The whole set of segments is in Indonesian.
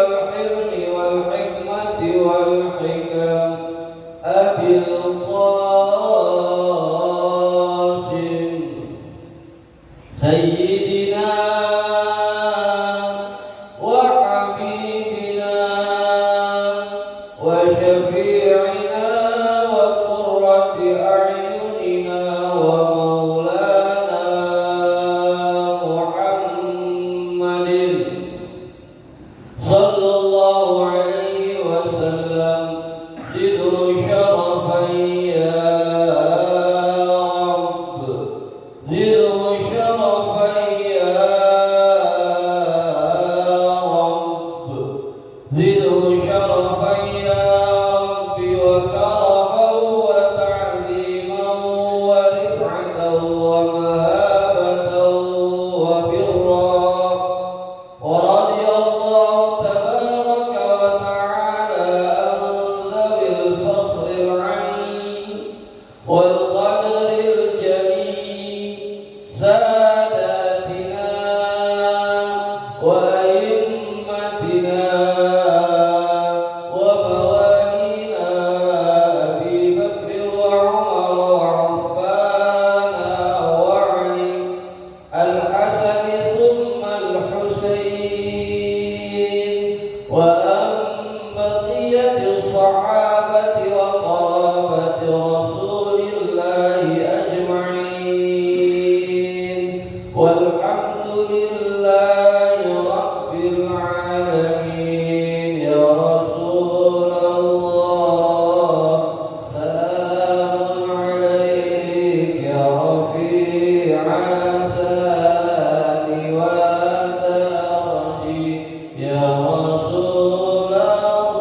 والحلم والحكمة والحكم أبي القاسم سيدنا وحبيبنا وشفيعنا وقرة أعيننا ومولانا محمد صلى الله عليه وسلم زده شرفا يا رب زده شرفا يا رب زده شرفا يا رب وكرما وتعظيما ورفعة ومهابة وبرا ورضي الله تبارك وتعالى عن ذوي الفصل العليم والقدر الجميل ساداتنا وأئمتنا وموالينا أبي بكر وعمر وعثمان وعلي الحسن ثم الحسين وأن بقية الصحابة وقرابة رسول الله أجمعين والحمد لله رب العالمين يا رسول الله سلام عليك يا رفيع ساني ودرجي يا رسول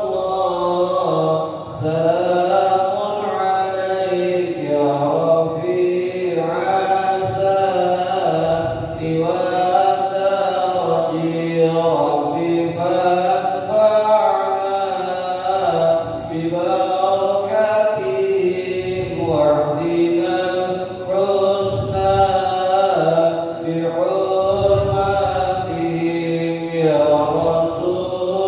الله سلام عليك يا رفيع ساني ودرجي ربي فانفعنا ببركاتهم واهدنا الحسنى بحرمتهم يا رسول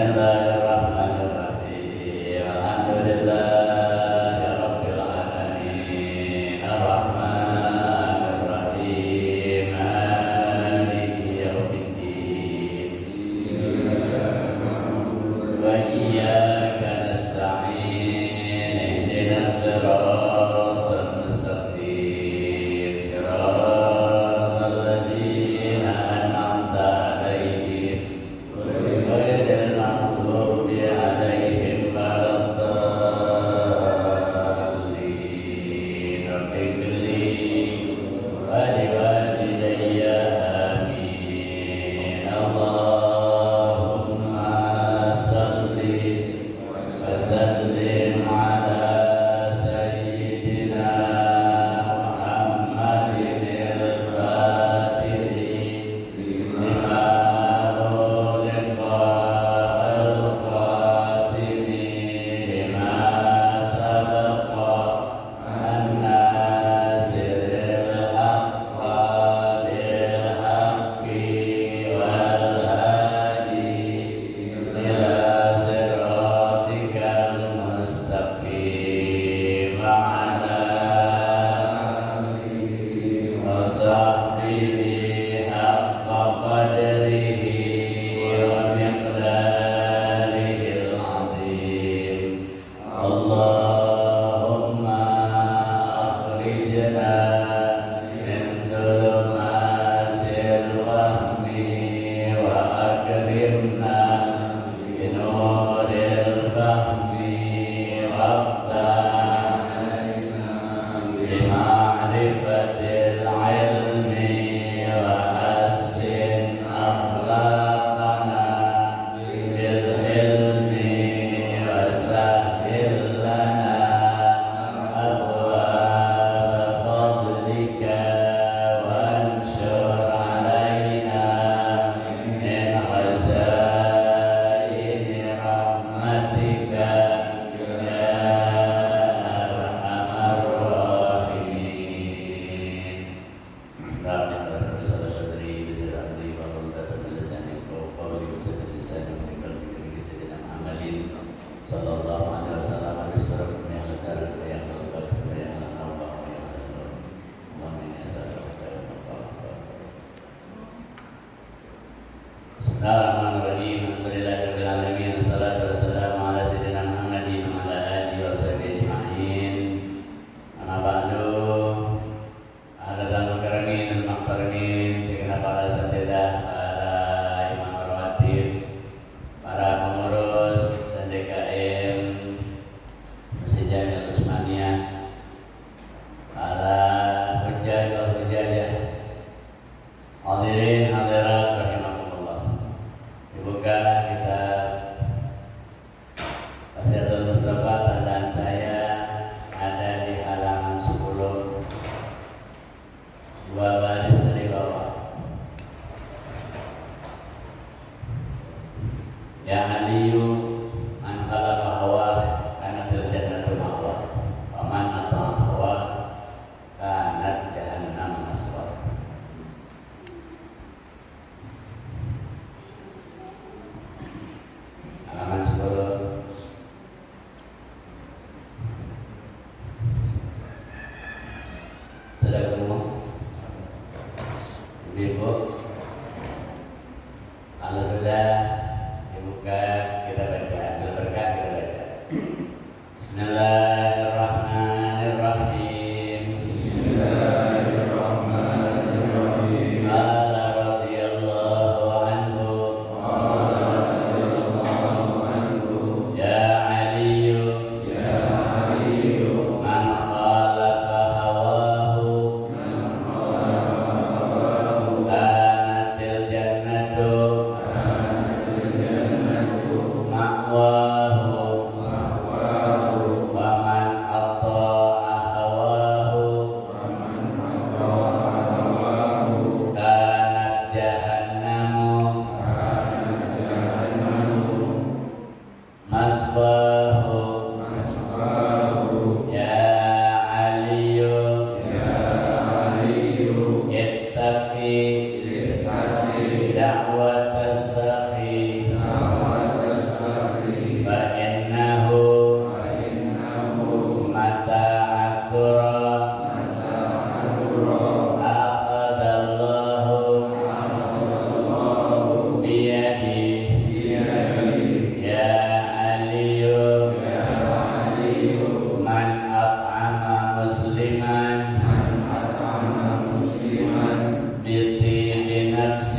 Bismillahirrahmanirrahim. Alhamdulillahirabbil alamin. Arrahmanirrahim. Maliki yaumiddin. Wa iyyaka nasta'in. Ihdinas siratal mustaqim. Siratal ladzina an'amta 'alaihim ghairil maghdubi 'alaihim waladdallin. Rabbighfirli wa liwalidayya amin. Allahumma salli wa sallim ala sayyidina Muhammadin al-Fatihi lima ughliqa al-khatimi lima sabaqa an-nasiril haqqa bil haqqi wal hadi ila siratikal mustaqim wa ala alihi wa sahbihi haqqa qadrihi wa miqdarihil azim. Allahumma akhrijna min dhulumatil wahmi wa akrimna bi nuril fahmi waftah alaina bi ma'rifatil ilmi wa hassin akhlaqana bil ilmi wa sahhil lana abwaaba fadlika wanshur alaina min khazaini rahmatika ya arhamar rahimin. Sallallahu alaihi wasallam Bismillahirrahmanirrahim. Alhamdulillahirabbil alamin. Wassalatu wassalamu ala sayyidina Muhammadin wa ala alihi wa sahbihi ajma'in. Amma ba'du. Hadirin karamin dan maktaramin, segenap para asatidzah, para imam rawatib, para pengurus dan DKM Masjid Jami Al-Utsmaniyah, para hujjah wal hujjajah, hadirin hadirat rahimakumullah. Dibuka kitab Wasiatul Mustafa dan saya ada di halaman 10, dua baris dari bawah. Ya aliyu man khalaqa hawa kanatil jannatu ma'wa wa man ata'a hawa kanat jahannam maswa. Halaman 10. Sudah ketemu? Ibu, kalau sudah dibuka kita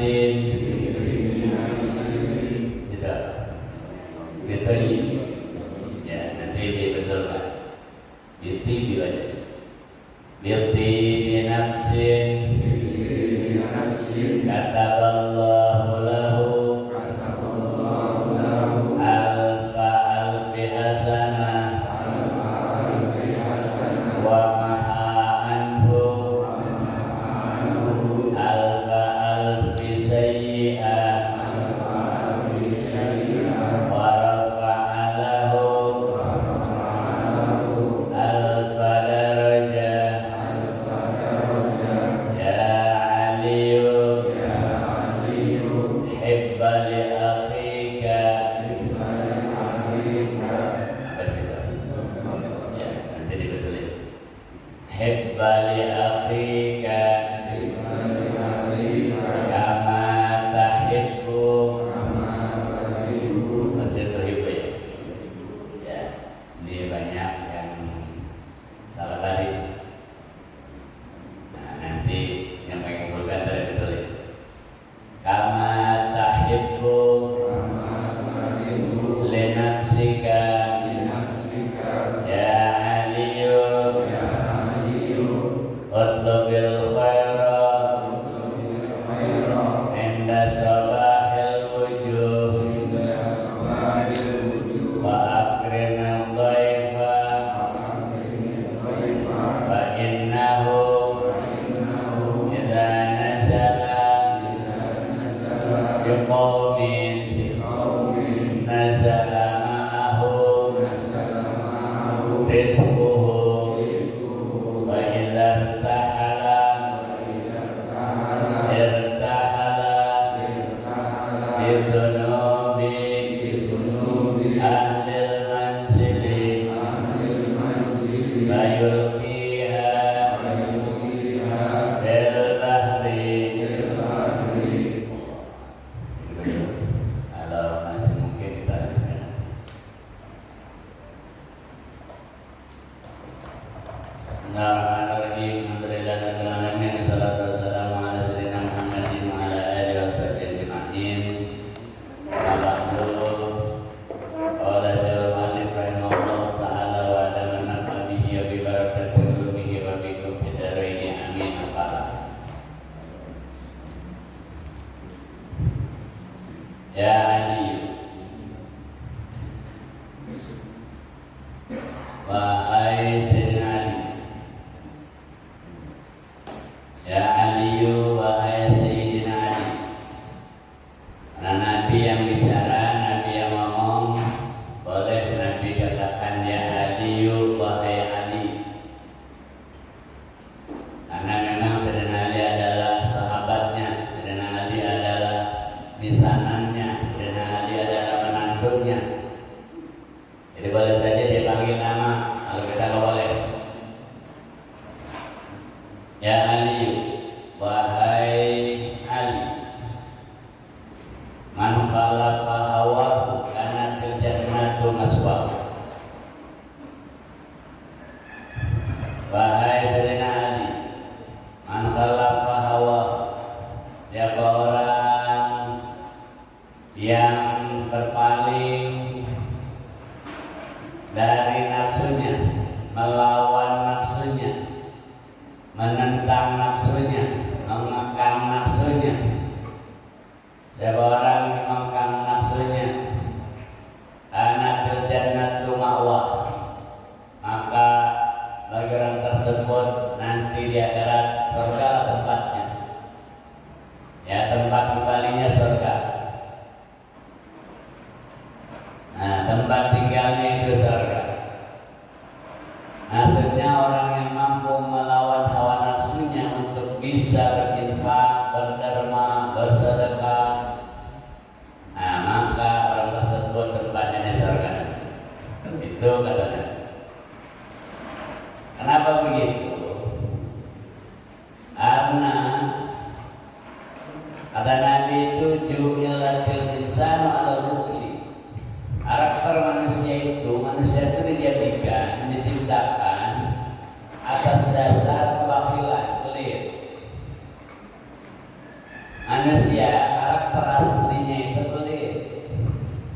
nafsin sudah gitu ya, nanti dibetulkan binti dibaca binti binafsin kataballahu lahu alfa alfi hasanah wa maha anhu alfa alfi sayyi'ah wa rafa'a lahu alfa darajah ya aliyu hibba li akhika ya, nanti dibetulin hibba li akhika kama tahibbu masih tuhibbu ya, ini banyak yang salah baris. Nah, nanti yang mengumpulkan dari betulin kama tahibbu li nafsika ya aliyu utlubil khaira inda sabahil wujuh wa akrimil dhaifa fa innahu idza nazala biqaumin nazala ma'ahu rizquhu wa idza irtahala bidunubi ahlil manzili bayulqiha fil bahri. Kalau masih mungkin kita bisa. Bismillahirrahmanirrahim. Alhamdulillahirabbil alamin. Wassalatu wassalamu ala sayyidina Muhammadin wa ala alihi washabbihi ajma'in. Amma ba'du. Qala Syaikh Malik rahimahullah ta'ala wa adana bihi wa bi barakati sulubihi wa bikum fid dharaini amin. Ya Ali, wahai Sayyidina Ali, ya Aliyu, wahai Sayyidina Ali. Karena Nabi yang bicara, Nabi yang ngomong, boleh Nabi katakan ya Aliyu, wahai Ali. Karena memang Sayyidina Ali adalah sahabatnya, Sayyidina Ali adalah misanannya, Sayyidina Ali adalah menantunya. Jadi boleh saja dia panggil nama, kalau kita nggak boleh. Ya Ali, wahai Ali, man khalafa hawahu kanatil jannatu maswahu. Wahai Sayyidina Ali, man khalafa hawahu, siapa orang yang berpaling dari nafsunya, melawan nafsunya, menentang nafsunya, mengekang nafsunya. Siapa orang yang mengekang nafsunya, anatil jannatu ma'wa, maka bagi orang tersebut nanti di akhirat surga tempatnya. Ya, tempat kembalinya surga. Nah, tempat tinggalnya itu surga. Maksudnya orang yang mampu melawan hawa nafsunya untuk bisa berinfak, berderma, bersedekah. Nah, maka orang tersebut tempatnya di surga. Itu katanya. Kenapa begitu? Karena kata Nabi itu ju'ilatil insanu ala rufi. Karakter manusia itu dijadikan, diciptakan atas dasar kebakilan, pelit. Manusia karakter aslinya itu pelit.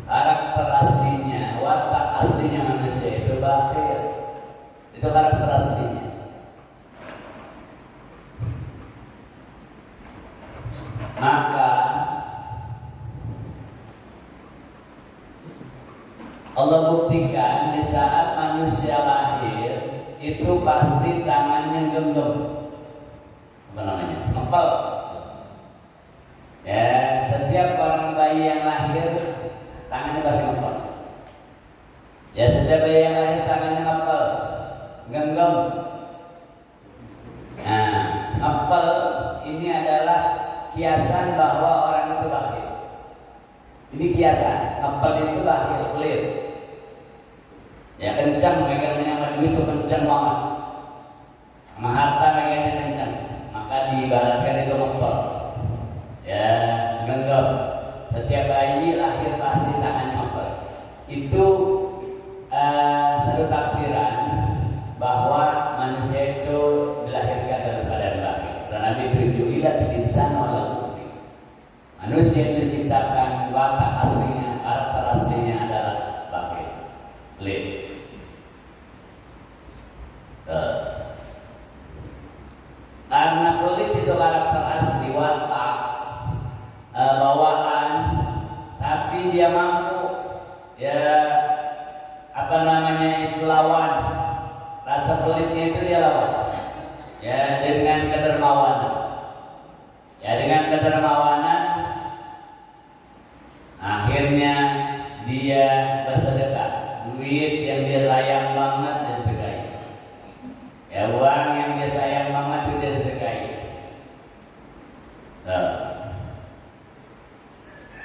Karakter aslinya, watak aslinya manusia itu bakhil. Itu karakter aslinya. Maka Allah buktikan di saat manusia lahir itu pasti tangannya genggam. Apa namanya? Ngepel. Ya, setiap orang bayi yang lahir tangannya pasti ngepel. Ya, setiap bayi yang lahir tangannya ngepel, genggam. Nah, ngepel ini adalah kiasan bahwa orang itu bakhil. Ini kiasan, ngepel itu bakhil, pelit. Ya kencang megangnya sama duit itu kencang banget. Sama harta megangnya kencang. Maka diibaratkan itu ngepel. Ya, genggam. Setiap bayi lahir pasti tangannya ngepel. Itu satu tafsiran bahwa manusia itu dilahirkan dalam keadaan bakhil. Dan Nabi berjuilat insan wal manusia yang diciptakan watak aslinya, karakter aslinya adalah bakhil, pelit. Karena pelit itu karakter asli, watak, bawaan, tapi dia mampu ya apa namanya itu lawan rasa pelitnya itu dia lawan ya dengan kedermawanan. Ya dengan kedermawanan akhirnya dia bersedekah. Duit yang dia sayang banget dia sedekahi. Ya uang yang dia sayang banget itu dia sedekahi.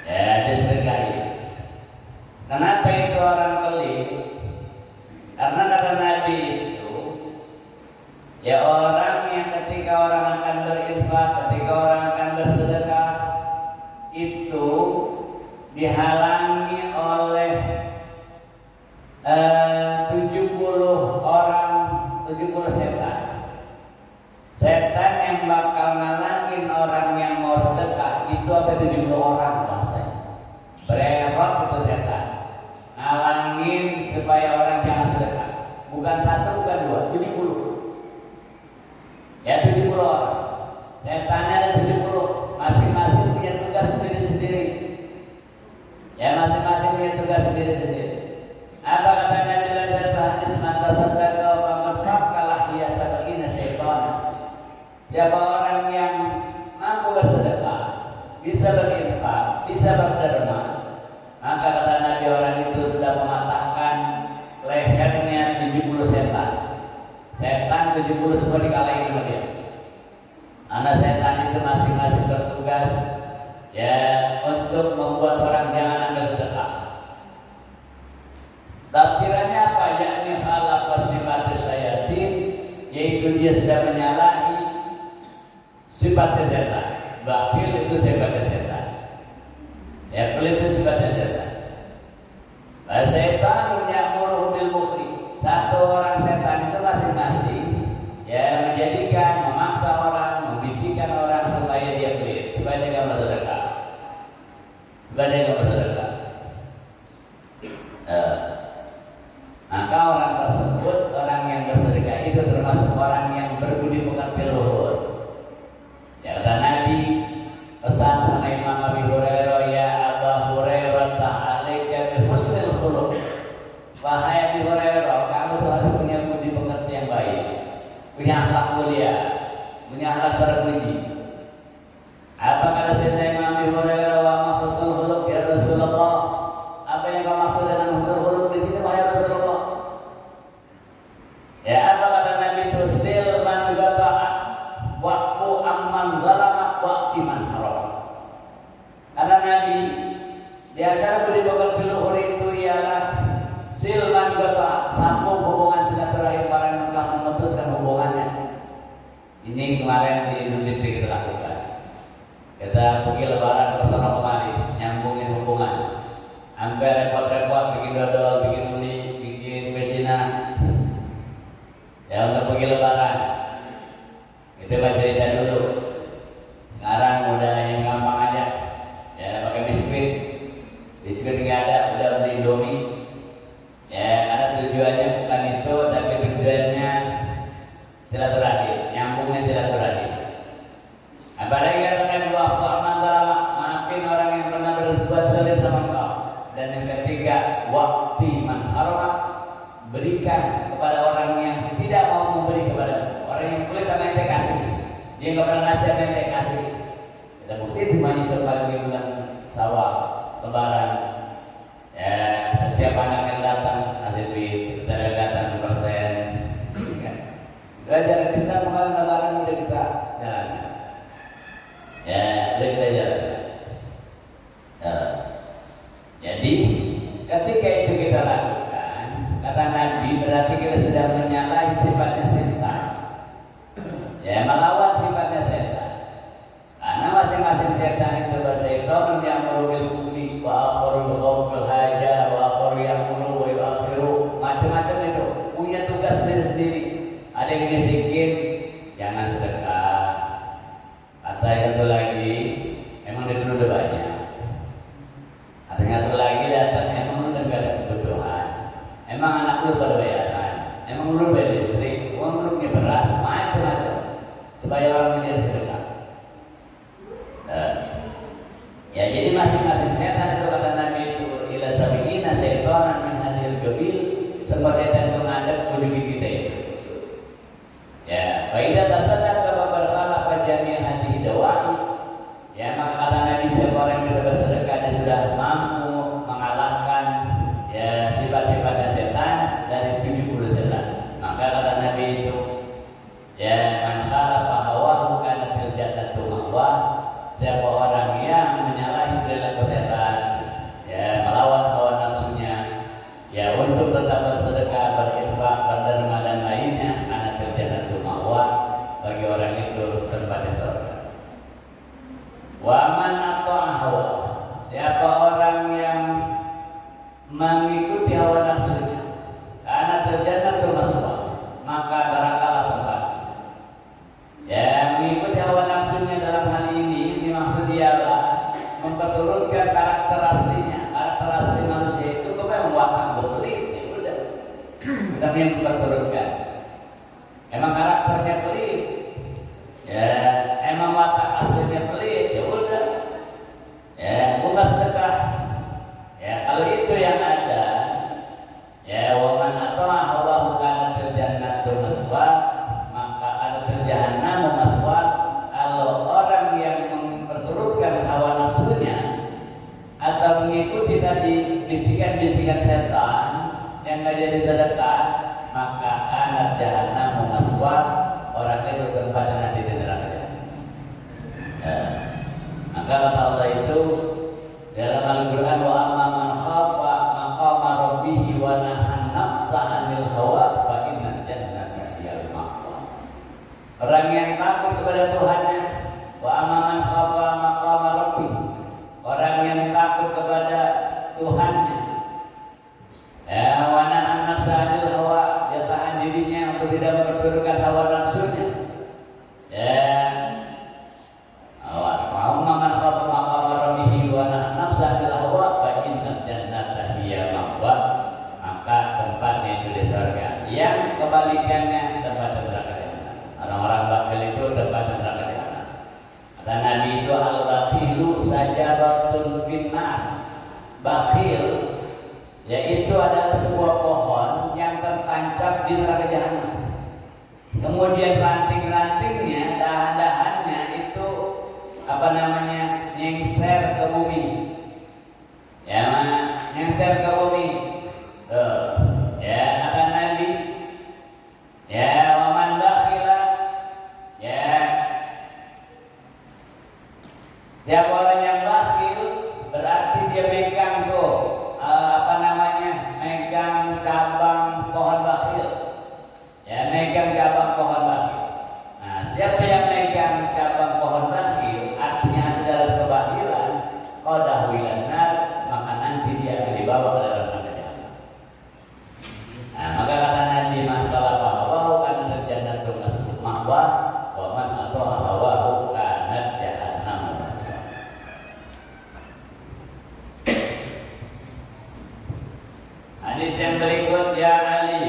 Ya dia sedekahi. Kenapa itu orang pelit? Karena kata Nabi itu ya orang yang ketika orang akan berinfak, ketika orang akan bersedekah itu dihalangi oleh 70 orang, 70 setan. Setan yang bakal ngalangin orang yang mau sedekah itu ada 70 orang bahasanya. Berewak itu setan. Ngalangin supaya orang jangan sedekah. Bukan satu, bukan dua, 70. Ya 70 orang. Setannya ada 70. Masing-masing punya tugas sendiri-sendiri. Ya masing-masing punya tugas sendiri-sendiri. Apa kata Nabi dalam satu hadis, "Man tasaddaqa faqad faqalah hiya sab'ina syaitana." Siapa orang yang mampu bersedekah, bisa berinfak, bisa berderma, maka kata Nabi orang itu sudah mematahkan lehernya 70 setan. Setan 70 semua dikalahin sama dia. Anak setan itu masing-masing bertugas ya untuk membuat orang jangan bersedekah. Tafsirannya apa? Yakni khalaqa sifatus syayatin, yaitu dia sudah menyalahi sifatnya setan. Bakhil itu sifatnya setan. Ya pelit itu sifatnya setan. Setan ya'muru bil bukhli. Satu orang setan itu masing-masing ya menjadikan, memaksa orang, membisikkan orang supaya dia pelit, supaya dia nggak bersedekah, supaya dia nggak bersedekah. Maka orang tersebut, orang yang bersedekah itu termasuk orang yang berbudi pekerti luhur. Ya kata Nabi, pesan sama Imam Abi Hurairah, ya Aba Hurairah ta'alaika bi husnil khuluq. Wahai Abi Hurairah, kamu tuh harus punya budi pekerti yang baik, punya akhlak mulia, punya akhlak terpuji. Apa kata Sayyidina Imam Abi Hurairah, wa ma husnul khuluq ya Rasulullah? Apa yang kau maksud dengan husnul khuluq di sini wahai Rasulullah? Ya apa kata Nabi itu, silman gata'a wa'fu amman zalama wa'timan haram. Kata Nabi, di antara budi pekerti luhur itu ialah silman gata'a, sambung hubungan silaturahim para yang telah memutuskan hubungannya. Ini kemarin di Idul Fitri kita lakukan. Kita pergi lebaran ke sana kemari, nyambungin hubungan. Sampai repot-repot bikin dodol, bikin uli, bikin kue Cina. Ya untuk pergi lebaran. Kita baca cerita dulu. Sekarang udah yang gampang aja. berikan kepada orang yang tidak mau memberi kepada orang yang kulit sama ente kasih, dia nggak pernah ngasih apa ente kasih. Kita bukti semuanya terbagi bulan sawah lebaran. Ya setiap anak yang datang kasih duit, kita datang persen. Belajar Islam kemarin lebaran udah kita jalan. Ya udah kita jalan. Jadi ketika itu kita lakukan, kata Nabi, berarti kita sudah menyalahi sifatnya setan. Ya, melawan sifatnya setan. Karena masing-masing setan itu bersetan yang merubil kufri, wa akhiru khawful haja, wa akhiru yaqulu wa yuakhiru, macam-macam itu punya tugas sendiri-sendiri. Ada yang bisikin, jangan sedekah. Atau yang satu lagi, emang dia dulu udah banyak. Ada satu lagi datang, emang lu udah gak ada kebutuhan, emang anak lu berbayaran, emang lu bayar listrik, uang lu punya beras, macam-macam supaya orang menjadi sedekah. Ya jadi masing-masing setan itu kata Nabi itu ila sabiina syaitanan min hadil gabil, semua setan itu ngadep ujung gigi kita itu. Ya, faidah tasaddaq babal khalaq wa jami' hadihi dawai. Ya maka kata Nabi, siapa orang yang bisa bersedekah dia sudah mampu mengalahkan ya sifat-sifatnya setan dari 70 setan. Maka kata Nabi itu ya man khalafa hawahu kana fil jannatu ma'wah. Siapa orang yang menyalahi perilaku setan, ya melawan hawa nafsunya, ya untuk tetap bersedekah, berinfak, berderma dan lainnya, kana fil jannatu ma'wah, bagi orang itu tempatnya surga. Wa man ata'a hawa, siapa orang yang mengikuti hawa nafsunya, karena terjadi masuk, maka neraka tempat. Ya, mengikuti hawa nafsunya dalam hal ini dimaksud ialah memperturutkan karakter aslinya. Karakter asli manusia itu kepada watak berpelit, ya udah. Tapi yang memperturutkan. Emang karakternya pelit, ya emang watak aslinya pelit, ya udah. Ya, bukan sedekah. Ya, kalau itu yang ada, ya waman ata'a hawahu kana fil jannati maswa, maka ada fil jahannam maswa. Kalau orang yang memperturutkan hawa nafsunya atau mengikuti tadi bisikan-bisikan setan yang enggak jadi sedekah, maka kana jahannam maswa, orang itu tempatnya nanti di neraka. Ya. Maka kata Allah itu dalam Al-Quran, wa amma man khafa maqama rabbih wa nahan nafsa 'anil hawa fa innal jannata hiyal ma'wa. Orang yang takut kepada Tuhannya, wa amma man khafa maqama rabbih, orang yang takut kepada Tuhannya, ya wa nahan nafsa 'anil hawa, dia tahan dirinya untuk tidak memperturutkan hawa nafsunya. Ya man khafa maqama rabbih wa nahan nafsa 'anil hawa fa innal jannata hiya ma'wa, maka tempatnya itu di surga. Yang kebalikannya tempat neraka jahanam. Orang-orang bakhil itu tempat neraka jahanam. Kata Nabi itu al-bakhilu sajaratun finnar. Bakhil yaitu adalah sebuah pohon yang tertancap di neraka jahanam. Kemudian ranting-rantingnya, dahan-dahannya itu nyengser ke bumi. Ya, nyengser ke bumi. Ya, kata Nabi, ya waman bakhila, ya siapa orang yang bakhil berarti dia megang tuh megang cabang pohon bakhil. Ya, megang cabang pohon bakhil. Nah, siapa yang megang cabang pohon bakhil, artinya ada dalam kebahilan, qadah wilanar, maka nanti dia akan dibawa ke dalam neraka jahanam. Nah, maka kata Nabi, man khalafa hawahu kana jannatu maswa, wa man ata'a hawahu kana jahannam maswa. Hadis yang berikut, ya Ali,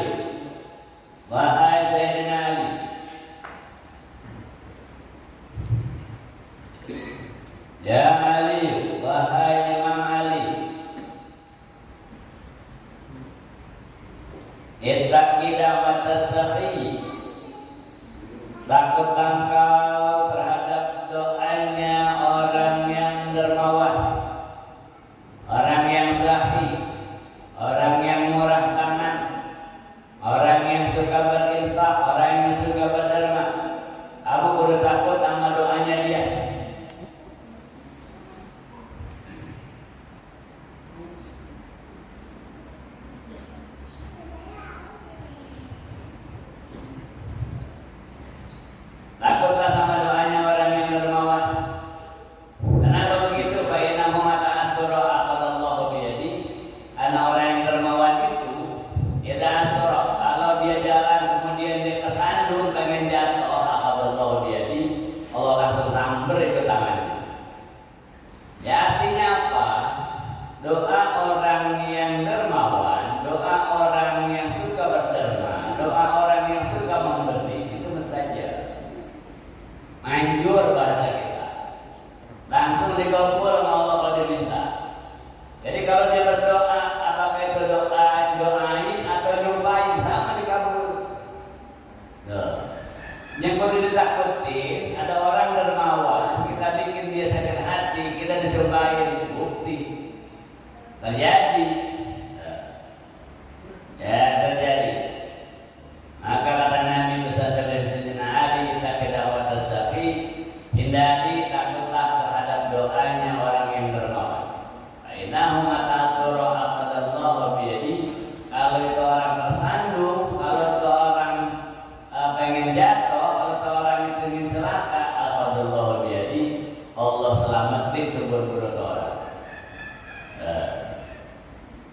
wahai Sayyidina Ali, ya Ali, wahai Imam Ali, ittaq doa orang yang dermawan, doa orang yang suka berderma, doa orang yang suka memberi itu mustajab. Manjur bahasa kita, langsung dikabul sama Allah kalau diminta. Jadi kalau dia berdoa, apakah itu doain atau nyumpain, sama dikabul. Yang perlu ditakuti, ada orang dermawan, kita bikin dia sakit hati, kita disumpahin, bukti terjadi. Ya terjadi. Maka kata Nabi bersabda Sayyidina Ali, "Ittaqi da'watas safi", hindari, takutlah terhadap doanya orang yang dermawan. Innahu mata'aturu akhadallahu biyadi. Kalau itu orang tersandung, kalau itu orang pengen jatuh, kalau itu orang itu ingin celaka, akhadallahu biyadi, Allah selamatin berbuat orang.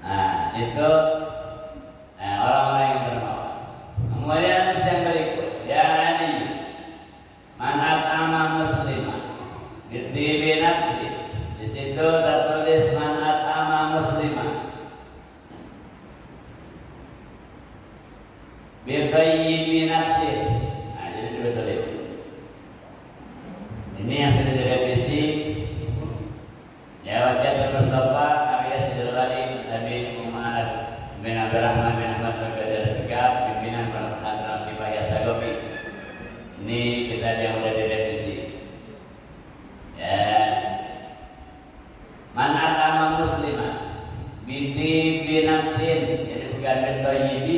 Nah, itu orang-orang yang dermawan. Kemudian yang berikut, ya Ali, man at'ama muslimah bi nafsi. Di situ tertulis man at'ama muslimah bi nafsi. Nah, jadi betul itu. Ini yang sudah direvisi. Ya, wasiat Mustafa karya Sidul Alim Nabi Muhammad bin Abdurrahman bin Ahmad Bagadar Segaf, pimpinan Pondok Pesantren Kifayah Sagopi. Ini kitab yang sudah direvisi. Ya, man atama muslimah binti binafsin, jadi bukan bintoyibi,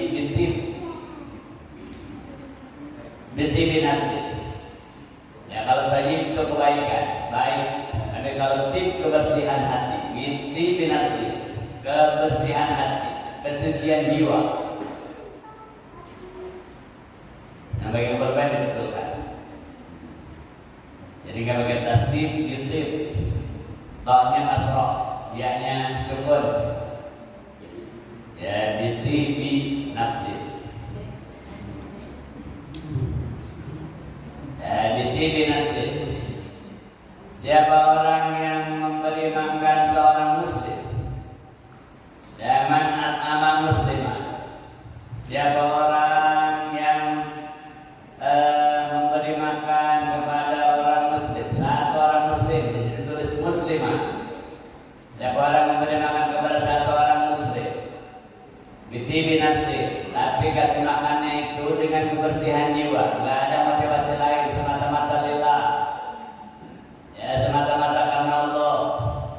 binti binafsin. Ya, kalau tayyib itu kebaikan, baik. Tapi kalau tib, kebersihan hati, binti binafsin, kebersihan hati, kesucian jiwa. Yang bagian korban dibetulkan. Jadi kalau bagian tasdid, binti, ta'nya kasroh, ya-nya sukun. Ya, binti binafsin. Ya, binti binafsin. Siapa orang yang memberi makan seorang muslim, man at'ama muslimah. Siapa orang yang memberi makan kepada orang muslim, satu orang muslim, di sini tulis muslimah. Siapa orang memberi makan kepada satu orang muslim, binti binafsi, tapi kasih makannya itu dengan kebersihan jiwa, nggak ada motivasi lain, semata-mata lillah. Ya, semata-mata karena Allah.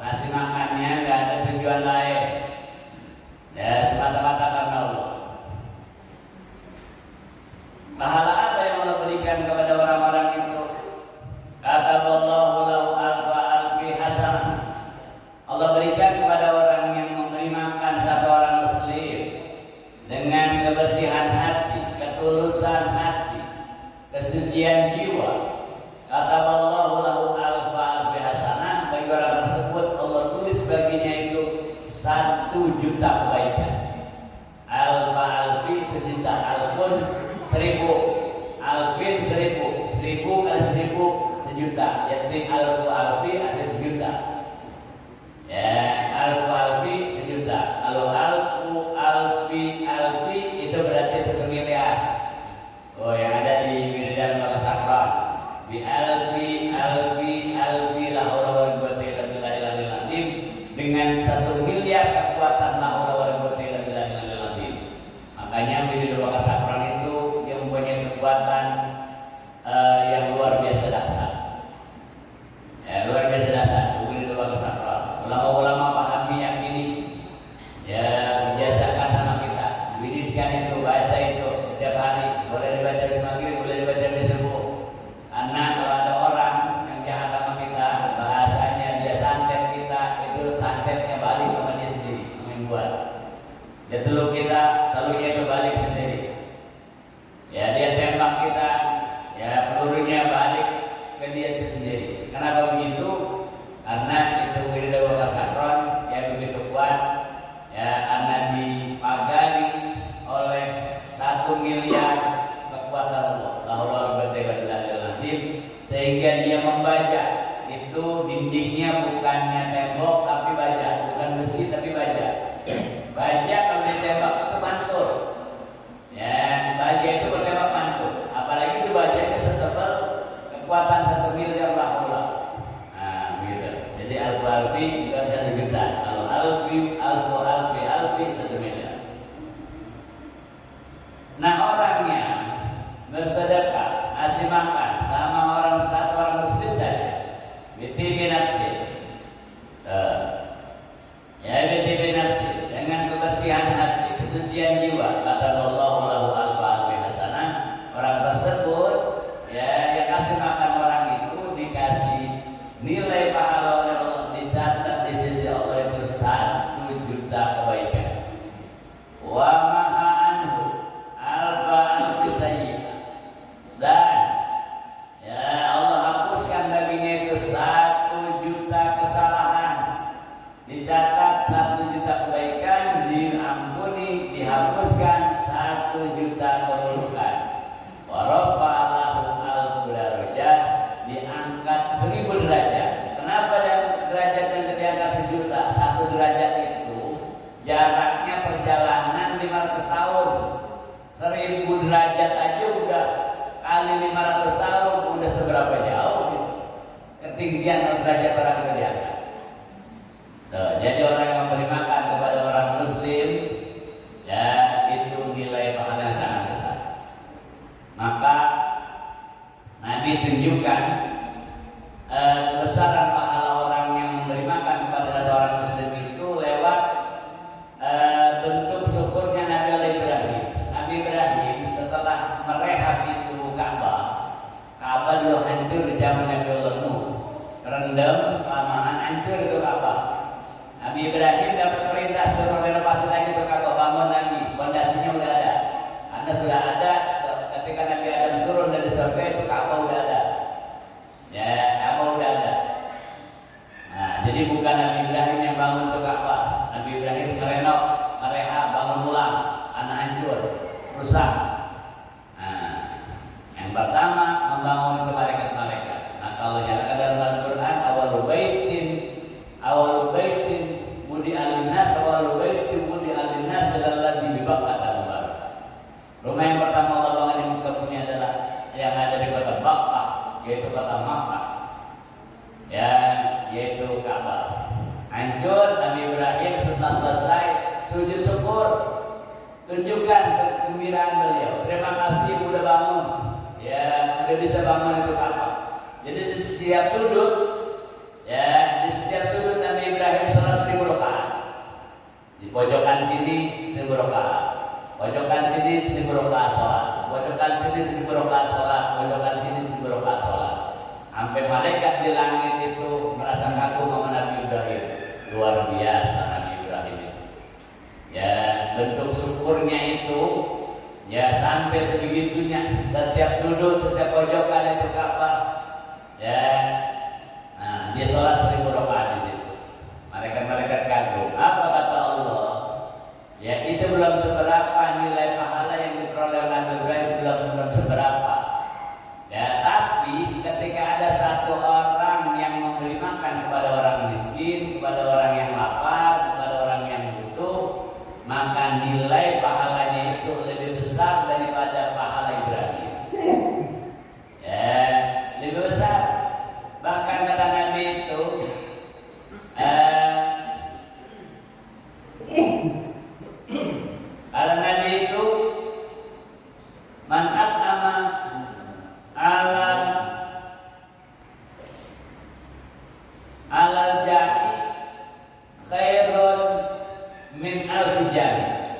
Ngasih makannya nggak ada tujuan lain. Ya, semata-mata karena Allah. Pahala apa yang Allah berikan kepada orang-orang itu? Kataballahu lahu alfa alfi hasanah. Allah berikan kepada orang yang memberi makan satu orang muslim dengan kebersihan hati, ketulusan hati, kesucian jiwa. Kataballahu lahu alfa alfi hasanah. Bagi orang tersebut Allah tulis baginya itu 1 juta kebaikan. Alfa alfi itu cinta, alfun 1000, alfin 1000, 1000 kali 1000 1.000.000. Jadi alfu alfi ada 1.000.000. Ya, alfu alfi 1.000.000. Kalau alfu alfi alfi itu berarti 1 miliar. Oh, yang ada di Wiridan Maka Sakral. Bi alfi alfi alfi la haula wala quwwata illa billahil azim, dengan 1 miliar kekuatan la haula wala quwwata illa billahil azim. Makanya Wiridan Maka Sakral itu dia mempunyai kekuatan yang luar biasa dahsyat. Ya, luar biasa dahsyat. Wiridan Maka Sakral. Ulama-ulama pahami yang ini, ya, biasakan sama kita. Wiridkan itu, baca itu setiap hari. Boleh dibaca di maghrib, boleh dibaca di subuh. Karena kalau ada orang yang jahat sama kita, bahasanya dia santet kita, itu santetnya balik derajat aja udah kali 500 tahun, udah seberapa jauh gitu. Ketinggian derajat orang itu diangkat. Jadi orang yang memberi makan kepada orang muslim, ya itu nilai pahala yang sangat besar. Maka Nabi tunjukkan besaran pahala orang yang memberi makan kepada satu orang muslim itu lewat bentuk syukurnya Nabi Ibrahim. Nabi Ibrahim setelah merehab itu Ka'bah dulu hancur di zaman Nabi Allah Nuh, rendam, lamaan hancur itu Ka'bah. Nabi Ibrahim dapat perintah suruh renovasi lagi ke Ka'bah, bangun lagi, fondasinya udah ada. Karena sudah ada ketika Nabi Adam turun dari surga itu Ka'bah udah ada. Ya, Ka'bah udah ada. Nah, jadi bukan Nabi Ibrahim yang bangun ke Ka'bah. Nabi Ibrahim ngerenov, ngerehab, bangun ulang, anak hancur, rusak. Nah, yang pertama membangun ke malaikat-malaikat. Nah, kalau nyatakan dalam Al-Quran awal baitin mudi alinnas lalladzi bi Bakkah mubarak. Rumah yang pertama Allah bangun di muka bumi adalah yang ada di kota Bakkah, yaitu kota Makkah, ya, yaitu Ka'bah. Hancur. Nabi Ibrahim setelah selesai sujud syukur, tunjukkan kegembiraan beliau. Terima kasih udah bangun, ya, udah bisa bangun itu Ka'bah. Jadi di setiap sudut, ya, di setiap sudut Nabi Ibrahim sholat 1000 rakaat. Di pojokan sini 1000 rakaat, pojokan sini 1000 rakaat sholat, pojokan sini 1000 rakaat sholat, pojokan sini 1000 rakaat sholat. Sampai malaikat di langit itu merasa kagum sama Nabi Ibrahim. Luar biasa Nabi Ibrahim itu. Ya, bentuk syukurnya itu ya sampai sebegitunya. Setiap sudut, setiap pojokan itu Ka'bah. Ya, nah dia sholat 1000 rakaat di situ. Malaikat-malaikat kagum. Apa kata Allah? Ya, itu belum seberapa nilai pahala yang diperoleh Nabi Ibrahim, belum seberapa. Ya, tapi ketika ada satu orang yang memberi makan kepada orang miskin, kepada orang yang lapar, kepada orang yang butuh, maka nilai pahalanya itu lebih besar daripada pahala Ibrahim. Ya, lebih besar. Bahkan kata Nabi itu, kata Nabi itu, man at'ama alal ja'i khairun min alfi jami.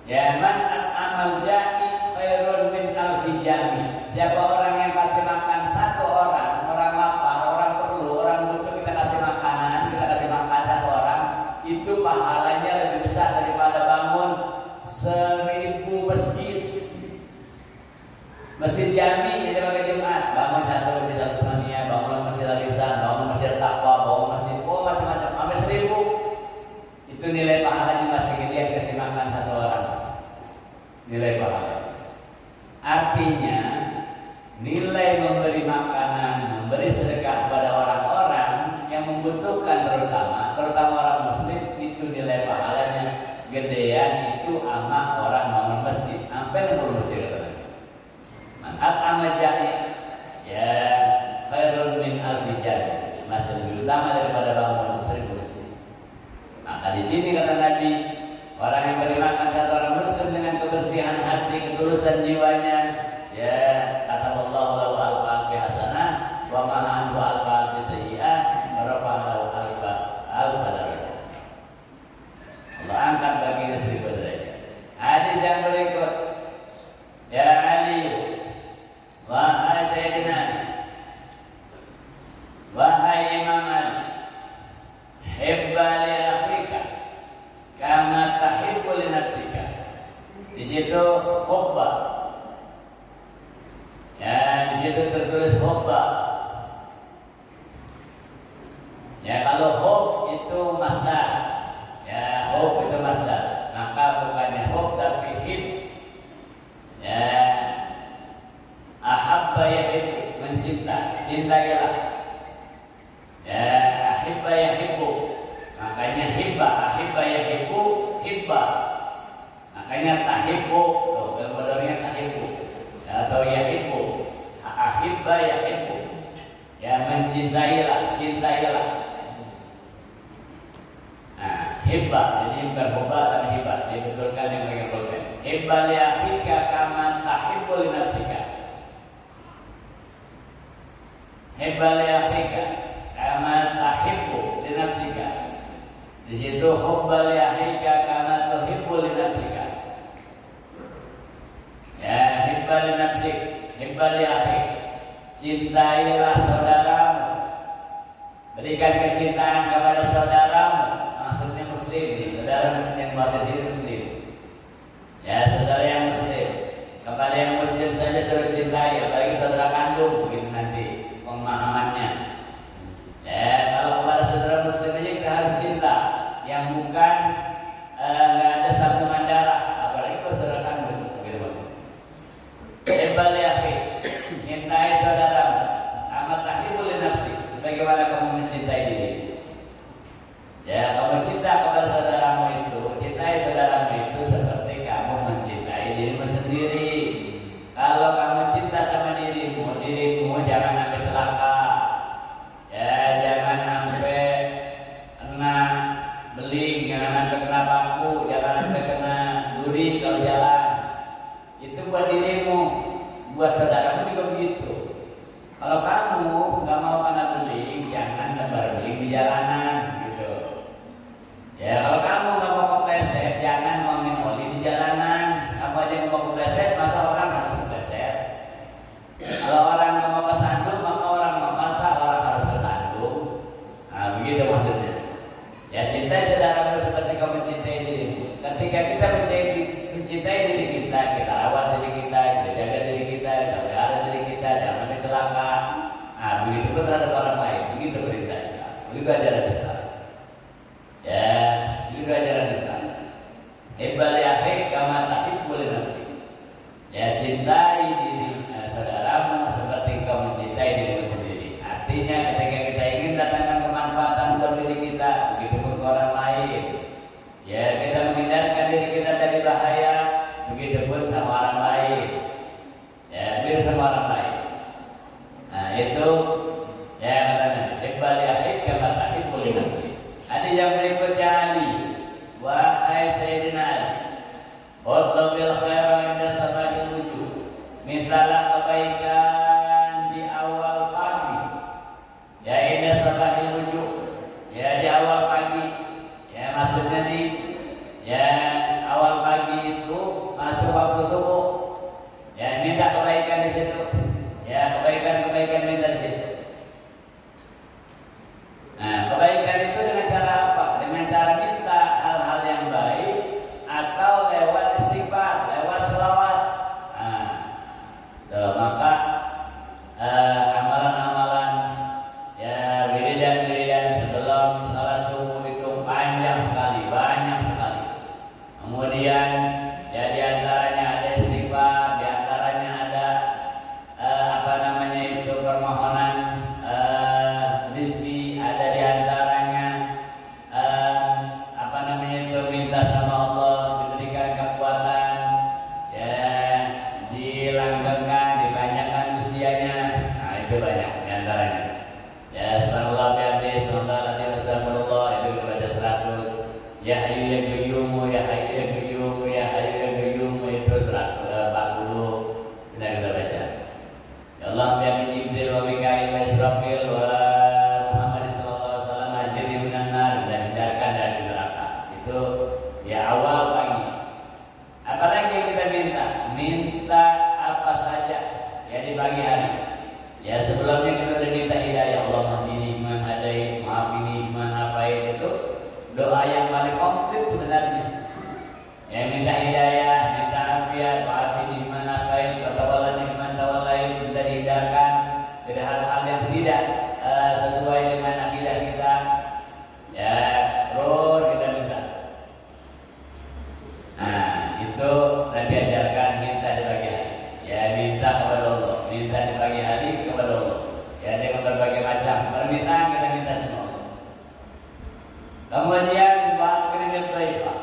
Ya, man at'amal ja'i khairun min alfi jami. Siapa orang yang kasih makan satu orang lapar, orang perlu, orang butuh, kita kasih makanan, kita kasih makan satu orang, itu pahalanya lebih besar daripada bangun 1000 masjid. Masjid Jami jadi pakai Jumat, bangun satu masjid Al-Usmaniyah, bangun masjid Al-Ihsan, bangun masjid Taqwa, bangun masjid macam-macam, sampai 1000. Itu nilai pahalanya masih gede kasih makan satu orang. Nilai pahala. Artinya nilai memberi makanan, memberi sedekah kepada orang-orang yang membutuhkan, terutama orang muslim, itu nilai pahalanya gedean itu ama orang bangun masjid. Sampai 60 masjid katanya. At'ama ja'i ya khairun min alfi jami, masih lebih utama daripada bangun 1000 masjid. Maka di sini kata Nabi, orang yang beri makan satu orang muslim dengan kebersihan hati, ketulusan jiwanya, ya kata Allah lahu alfa hasanah wa ma'an wa alfa sayyi'ah wa rafa'a lahu alfa darajat. Allah angkat baginya 1000 derajat. Hadis yang berikut, ya Ali, wahai Sayyidina, wahai Imam Ali, hibba li akhika kama tahibbu li nafsika. Di situ hubba, ya di situ tertulis hubba. Ya, kalau hub itu masdar, ya hub itu masdar, maka bukannya hub tapi hib. Ya, ahabba yahibbu, mencinta, cintailah. Ya, ahibba yahibbu, makanya hibba, ahibba yahibbu, hibba. Makanya tahibbu, Kemudian tahibbu atau yahibbu, ahibba yahibbu, ya mencintailah, cintailah. Nah, hibba, jadi bukan hubba tapi hibba, dibetulkan yang mengingatkan. Hibba li akhika kama tahibbu li nafsika. Hibba li akhika kama tahibbu li nafsika. Di situ hubba li akhika kama tuhibbu li nafsika. Ya, hibba li nafsik, hibba li akhik. Cintailah saudaramu. Berikan kecintaan kepada saudaramu. Maksudnya muslim, saudara muslim yang bahasa sini muslim. Ya, saudara yang muslim. Kepada yang muslim saja sudah cintai, apalagi saudara kandung, begitu nanti pemahamannya. Ya, kalau kepada saudara muslim aja kita harus cinta, yang bukan nggak ada sambungan darah, apalagi kalau saudara kandung, begitu maksudnya. Hebali akhi, cintai saudaramu, amat tahibul nafsi, sebagaimana kamu mencintai diri. Ya, kamu cinta kepada saudaramu itu, cintai saudaramu itu seperti kamu mencintai dirimu sendiri. Kalau kamu cinta sama dirimu, dirimu jangan sampai celaka. Ya, jangan sampai kena beling, jangan sampai kena paku, jangan sampai kena duri kalau jalan. Itu buat dirimu, buat saudaramu juga begitu. Kalau kamu nggak mau kena beling, jangan tebar beling di jalanan. Ya, kalau kamu nggak mau kepleset, jangan ngomongin oli di jalanan. Kamu aja mau kepleset, masa orang harus kepleset? Kalau orang nggak mau kesandung, maka orang masa orang harus kesandung. Nah, begitu maksudnya. Ya, cintai saudaramu seperti kamu mencintai dirimu. Ketika kita mencintai diri kita, kita rawat diri kita jaga diri kita pelihara diri kita, jangan sampai celaka. Nah, begitu pun terhadap orang lain. Begitu perintah Islam. Begitu ajaran Islam. Ya, juga ajaran Islam. Ibali akhik kama tahibbu li nafsi. Ya, cintai diri saudaramu seperti kau mencintai dirimu sendiri. Artinya ketika kita ingin datangkan kemanfaatan untuk diri kita, begitu pun ke orang lain. Ya, kita menghindarkan diri kita dari bahaya, begitu pun sama orang lain. Ya, begitu sama orang lain. Nah, itu ya katanya ibali akhik kama tahibbu li nafsi. Hadis yang berikutnya Ali, wahai Sayyidina Ali, utlubil khaira inda sabahil wujuh, mintalah kebaikan di awal pagi. Ya, inda sabahil wujuh, ya di awal pagi. Ya, maksudnya di ya awal pagi itu masuk waktu subuh. Ya, minta kebaikan di situ. Ya, kebaikan minta di situ. Nah, kebaikan itu dengan cara apa? Dengan cara minta hal-hal yang baik atau lewat istighfar, lewat selawat. Nah, maka amalan-amalan ya wiridan-wiridan sebelum salat subuh itu panjang sekali, banyak sekali. Kemudian ya di antaranya ada istighfar, di antaranya ada permohonan rizki, ada di antaranya minta sama Allah diberikan kekuatan, ya dilanggengkan, dibanyakan usianya. Nah, itu banyak di antaranya. Ya, subhanallah bihamdihi, subhanallah alhamdulillah, itu kepada 100. Ya hayyu ya qayyum, ya hayyu ya qayyum, ya hayyu ya qayyum, itu 140. Kita baca. Ya Allah bihamdi Jibril wa Mikail wa Israfil wa Muhammad sallallahu alaihi wasallam ajri minan nar, dan hindarkan dari neraka. Itu ya awal pagi. Apalagi yang kita minta? Minta apa saja ya di pagi hari. Ya, sebelumnya kita sudah minta hidayah. Allah mahdini man hadai, maafini man afain. Itu doa yang paling komplit sebenarnya. Ya, minta hidayah, minta afiat, maafini man afain, watawallani man tawallain, minta dihindarkan dari hal-hal yang tidak sesuai dengan akidah kita. Ya, terus kita minta. Nah, itu Nabi ajarkan minta di pagi hari. Ya, minta kepada Allah, minta di pagi hari kepada Allah. Ya, dengan berbagai macam permintaan kita minta sama Allah. Kemudian wa'akrimil dhaifah,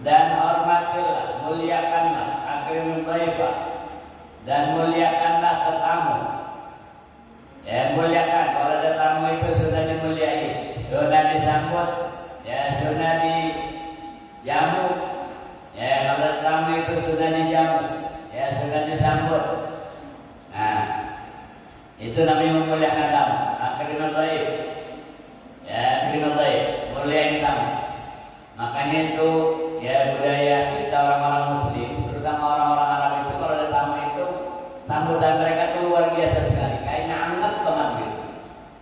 dan hormatilah, muliakanlah, dan muliakanlah tetamu. Ya, muliakan. Kalau ada tamu itu sudah dimuliai, sudah disambut, ya sudah dijamu. Ya, kalau ada tamu itu sudah dijamu, ya sudah disambut. Nah, itu namanya memuliakan tamu. Akrimul dhaif. Ya, akrimul dhaif, muliain tamu. Makanya itu ya budaya kita orang-orang muslim, terutama orang-orang Arab itu kalau ada tamu itu sambutan mereka itu luar biasa sekali, kayaknya hangat banget gitu.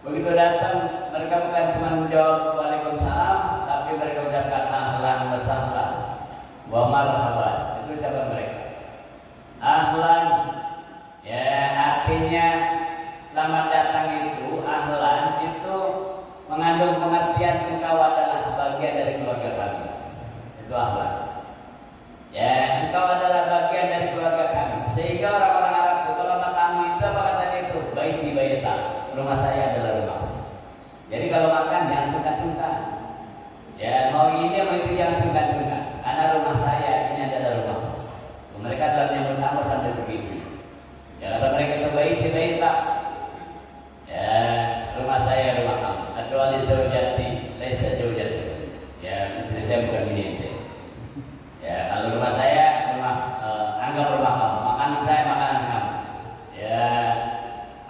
Begitu datang mereka bukan cuma menjawab waalaikumsalam, tapi mereka ucapkan ahlan wa sahlan wa marhaban. Itu ucapan mereka. Ahlan ya artinya selamat datang, itu ahlan itu mengandung pengertian engkau adalah bagian dari keluarga kami. Itu ahlan. Ya, engkau adalah bagian dari keluarga kami. Sehingga orang-orang Arab itu kalau tamu itu apa katanya itu? Baiti baita. Rumah saya adalah rumah. Jadi kalau makan jangan sungkan-sungkan. Ya, mau ini mau itu jangan sungkan-sungkan. Karena rumah saya ini adalah rumah. Mereka telah menyambut tamu sampai segitu. Ya, kata mereka itu baiti baita. Ya, rumah saya rumah kamu. Kecuali zaujati, laisa zaujati. Ya, istri saya bukan ini. Ya, kalau rumah saya anggap rumah kamu. Makanan saya makanan kamu. Ya,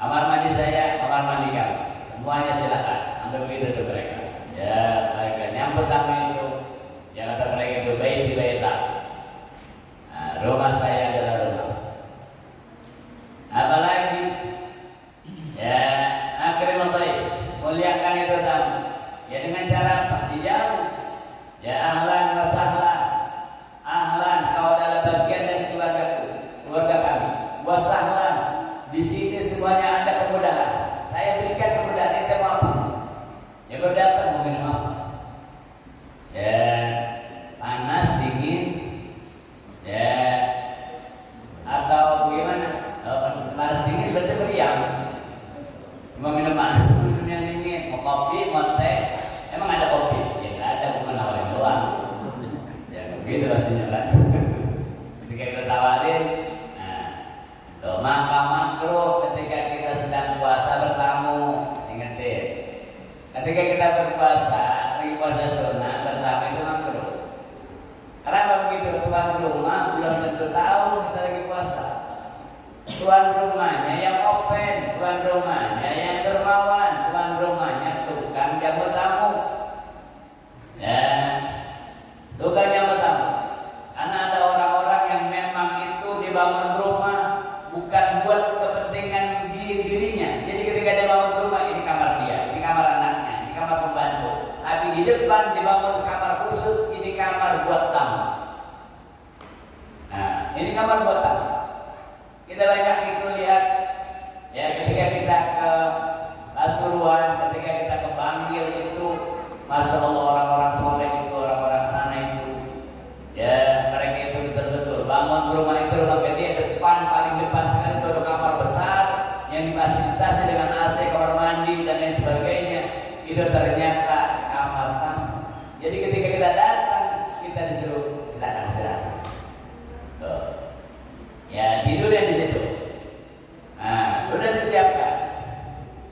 kamar mandi saya kamar mandi kamu. Semuanya silakan. Ambil begitu itu mereka. Ya, mereka nyambut tamu itu. Ya, kata mereka itu baiti baita. Nah, rumah saya adalah rumah. Apalagi ya, akrimul dhaif, muliakan itu tamu. Ya dengan cara apa? Dijamu. Ya ahlan wa sahlan. Ahlan, kau adalah bagian dari keluarga kami. Wa sahlan, di sini semuanya ada kemudahan. Saya berikan kemudahan. Itu apa? Ya berdatang mau minum apa? Ya panas dingin. Ya atau bagaimana? Panas dingin berarti meriang. Mau minum panas, minum yang dingin. Mau kopi, mau teh. Emang ada kopi? Ya nggak ada, bukan nawarin doang. Ya begitu pastinya kan. Ketika kita tawarin, nah, maka makruh ketika kita sedang puasa bertamu. Ingetin, ketika kita berpuasa, lagi puasa sunnah, bertamu itu makruh. Karena begitu tuan rumah belum tentu tahu kita lagi puasa. Tuan rumahnya yang open, tuan rumahnya yang dermawan, tuan rumahnya tukang jamu tamu. Ya, tukang jamu tamu. Karena ada orang-orang yang memang itu dibangun rumah bukan buat kepentingan dirinya. Jadi ketika dia bangun rumah, ini kamar dia, ini kamar anaknya, ini kamar pembantu. Tapi di depan dibangun kamar khusus, ini kamar buat tamu. Nah, ini kamar buat tamu. Kita banyak itu lihat ya ketika kita ke Pasuruan, ketika kita ke Bangil itu, masya Allah orang-orang soleh itu, orang-orang sana itu, ya mereka itu betul-betul bangun rumah itu, rumah gede depan, paling depan sekali itu ada kamar besar yang difasilitasi dengan AC, kamar mandi dan lain sebagainya. Itu ternyata kamar tamu. Jadi ketika kita datang, kita disuruh silakan istirahat. Ya tidur di situ. Nah sudah disiapkan.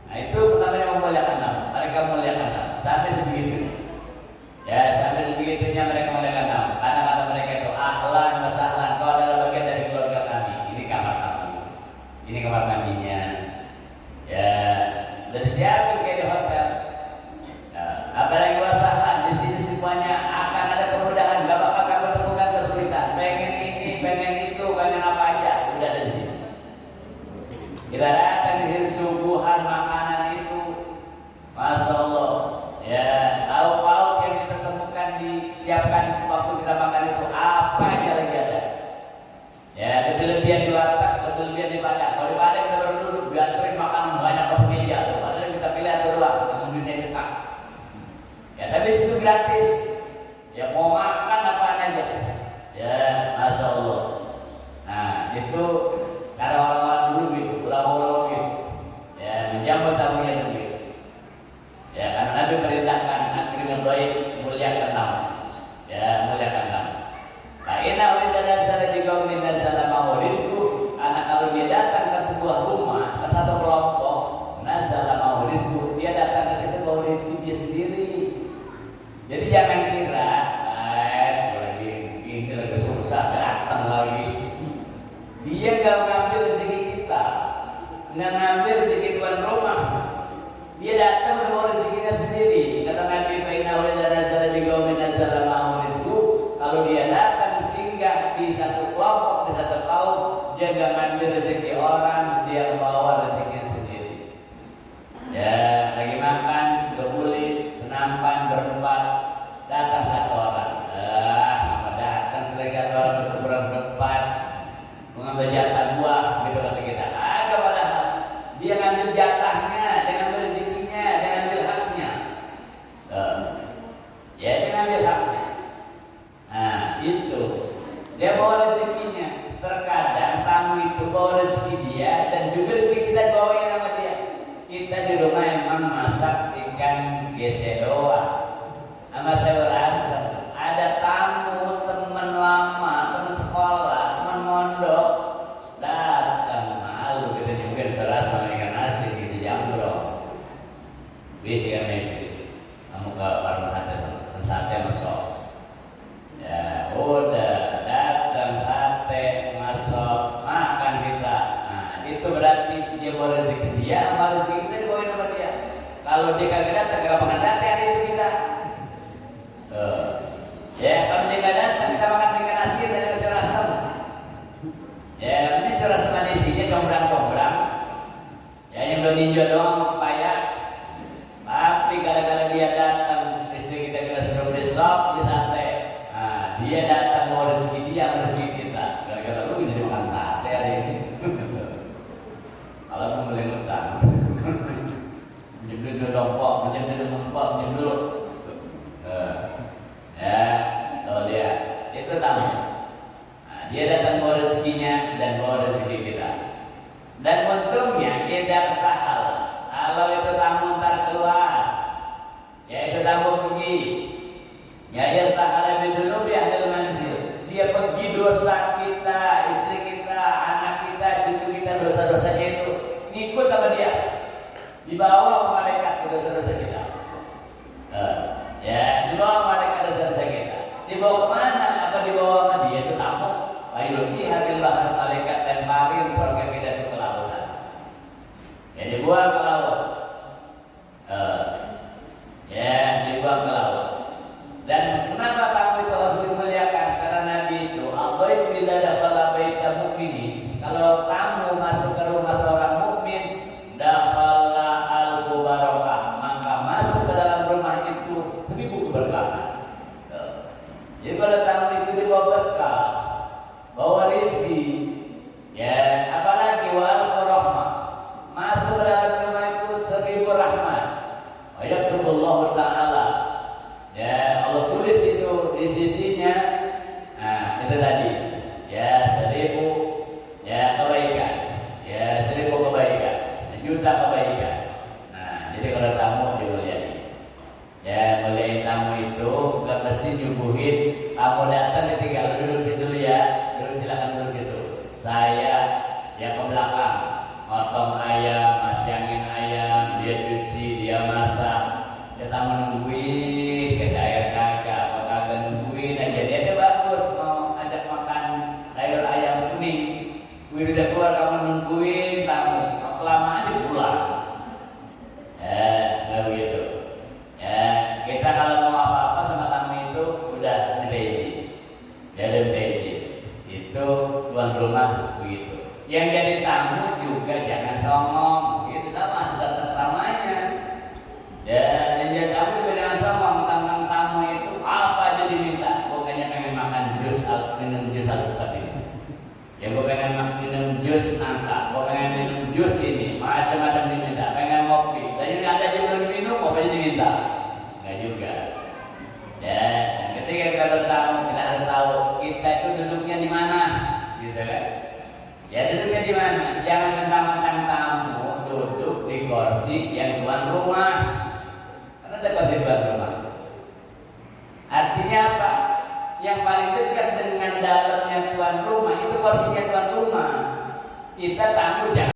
Nah itu namanya memuliakan tamu. Mereka memuliakan tamu sampai sebegitu. Ya sampai sebegitunya mereka memuliakan tamu. Karena kata mereka itu ahlan wa sahlan, kau adalah bagian dari keluarga kami. Ini kamar tamu. Ini kamar mandinya. Ya dari siapa kayak di hotel. Nah, apalagi wa sahlan, di sini semuanya akan ada kemudahan. Gak bakal kamu temukan kesulitan. Pengen ini, pengen itu, pengen apa aja. Udah ada di sini. Kita datang di sini suguhan makanan itu, masya Allah. Ya, lauk-lauk yang kita temukan disiapkan waktu kita makan itu apa aja lagi ada. Ya, kelebihan di warteg, kelebihan di padang. Kalau di padang kita baru duduk, diantarin makanan banyak pas meja tuh. Padahal kita pilih atau doang, yang dunia cetak. Ya, tapi itu gratis. Ya, mau makan apaan aja. Ya, masya Allah. Nah, itu karena orang-orang dulu gitu, ulama-ulama gitu. Ya, menjamu tamunya begitu. Ya, karena Nabi perintahkan akrimul dhaif, muliakan tamu. Ya, muliakan tamu. Nah, inna ulil nasara di qaumin nasara ma rizqu. Karena kalau dia Jadi jangan kira, lagi susah datang lagi. Dia nggak ngambil rezeki kita, nggak ngambil rezeki tuan rumah. Dia datang dengan rezekinya sendiri. Kata Nabi, kalau dia datang singgah di satu kelompok, di satu kaum, dia nggak ngambil rezeki orang, dia bawa rezekinya sendiri. Ya, lagi makan, sudah beli, senampan berempat, datang satu orang. Datang selesai satu orang berempat, mengambil jatah buah, gitu kata kita. Ada padahal dia ngambil jatahnya, dia ngambil rezekinya, dia ngambil haknya. Ya, dia ngambil haknya. Nah, itu dia bawa rezekinya. Terkadang tamu itu bawa rezeki dia dan juga rezeki kita bawain sama dia. Kita di rumah emang masak ikan gesek doang sama sayur asem. Ada tamu, teman lama, teman sekolah, teman mondok datang, malu kita juga sayur asem sama ikan asin di Jambrong. Bisa kan nasi? Kamu ke warung sate masuk. Ya udah datang sate masuk makan kita. Nah itu berarti dia bawa rezeki dia, sama rezeki kita dibawain sama dia. Kalau dia kagak datang kagak makan sate hari itu kita. Ya kalau dia nggak datang kita makan ikan asin dan sayur asem. Ya ini sayur asem ada isinya combrang. Ya yang belum hijau doang pepaya. Tapi gara-gara dia datang istri kita kena suruh beli stop di sate. Nah dia datang bawa rezeki dia sama rezeki kita. Gara-gara lu jadi makan sate hari ini. Kalau mau beli utang. Minjem dulu dompok, minjem dulu. Ya, tahu dia. Itu tamu. Nah, dia datang bawa rezekinya dan bawa rezeki kita. Dan untungnya dia tahal. Kalau itu tamu ntar keluar, ya itu tamu pergi. Ya tahal lebih dulu di akhir manzil. Dia pergi dosa kita, istri kita, anak kita, cucu kita, dosa-dosanya itu ngikut sama dia. Dibawa malaikat ke dosa-dosa kita. Ya, dibawa malaikat dosa-dosa kita. Dibawa kemana? Apa dibawa sama dia itu tamu? Ayuki hasil bahar malaikat dan parin surga kita itu ke lautan. Ya dibuang ke laut. Ya dibuang ke laut. Dan kenapa tamu itu harus dimuliakan? Karena Nabi itu Allah itu bila dakhala baita mukminin. Kalau tamu masuk ke rumah seorang mukmin, dakhala alfu barakah, maka masuk ke dalam rumah itu 1000 keberkahan. Jadi kalau tamu itu dibawa berkah, bawa rezeki, ya apalagi wa alfu rahmah, masuk ke dalam rumah itu 1000 rahmat. Wa yaktubullahu ta'ala, ya Allah tulis itu di sisinya. Nah itu tadi, ya 1000 ya kebaikan, ya 1000 kebaikan, juta kebaikan. Nah jadi kalau tamu dimuliakan, ya muliain tamu itu gak mesti nyuguhin. Tamu datang ditinggal duduk situ dulu ya, silakan duduk situ. Saya yang ke belakang motong ayam, masyangin ayam, dia cuci, dia masak. Ya tamu nungguin, kasih air kagak nungguin aja. Dia bagus mau ajak makan sayur ayam kuning. Kuih udah keluar kamu nungguin tamu, kelamaan di pulang. Ya, begitu. Ya, kita kalau mau apa-apa sama tamu itu udah dipeji. Ya udah dipeji. Itu tuan rumah begitu. Yang jadi tamu juga jangan songong, gitu sama tetap ramanya. Ya, yang jadi tamu juga jangan songong. Tentang tamu itu apa aja diminta. Pokoknya pengen makan jus, minum jus alpukat ini. Ya gue pengen minum jus nangka, gue pengen minum jus ini, macam-macam diminta. Pengen ngopi, tadi nggak ada yang belum minum, apa aja diminta? Nggak juga. Ya, ketika kita bertamu, kita harus tahu kita itu duduknya di mana, gitu kan? Ya duduknya di mana? Jangan mentang-mentang tamu duduk di kursi yang tuan rumah, karena ada kursi tuan rumah. Artinya apa? Yang paling dekat dengan dalamnya tuan rumah itu kursinya tuan rumah. Kita tamu jangan